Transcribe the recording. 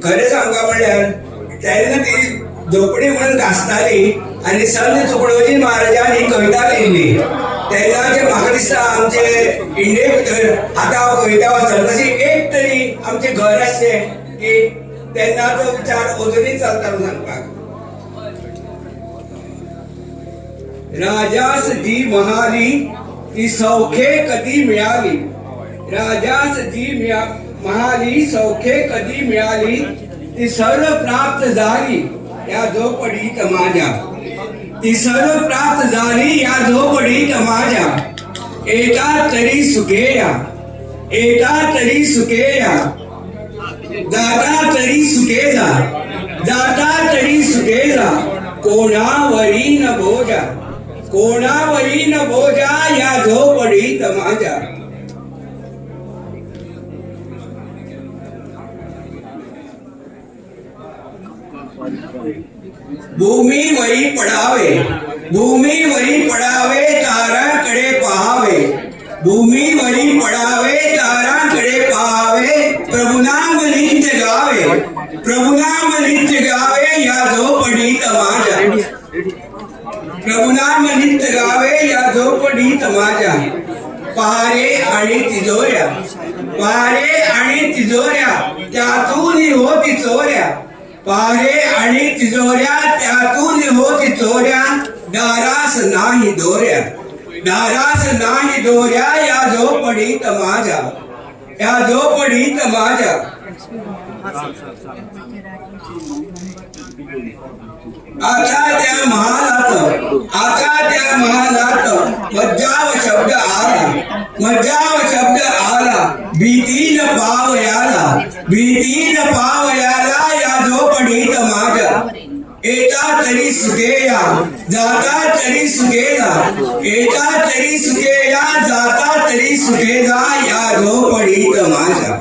खरे सांगता म्हणल्यार तेन्ना ती झोपडी म्हणून घासताली आणि संत तुकडोजी महाराजांनी ही कविता लिहिली. तेन्नाचे म्हाका दिसता आमचे इंडिये भितर आतां हांव कविता वाचता तशी एक तरी आमचे घर आसचे की तेन्नाचो विचार अजुनूय चलता सांगपाक. राजास जी महाली ती सौखे कधी मिळाली. राजास जी महाली सौखे कधी मिळाली ती सर्व प्राप्त झाली या झोपडीत माझ्या. ती सर्व प्राप्त झाली या झोपडीत माझ्या. एका तरी सुखेया एका तरी सुखेया जाता तरी सुखे जा जाता तरी सुखे जा. कोणावरी न बोजा कोणावरी न बोजा या झोपडीत माझ्या. भूमीवरी पडावे भूमीवरी पडावे ताराकडे पहावे. भूमीवरी पडावे ताराकडे पहावे. प्रभुनाम नित्य गावे प्रभुनाम नित्य गावे या झोपडीत माझ्या. प्रभुनाम नित्य गावे या झोपडीत माझ्या. पहारे आणि तिजोऱ्या पहारे आणि तिजोऱ्या त्यातून होती चोऱ्या. पहारे आणि तिजोऱ्या त्यातून होती चोऱ्या. दारास नाही दोऱ्या दारास नाही दोऱ्या या झोपडीत माझ्या. या झोपडीत माझ्या. आता त्या महालात मज्जाव शब्द आला मज्जाव शब्द आला. भीतीन पावयाला भीतीन पावयाला या झोपडीत माझ्या. एका तरी सुखेया जाता तरी सुखे जा. एका तरी सुखेया जाता तरी सुखे जा या झोपडीत माझ्या.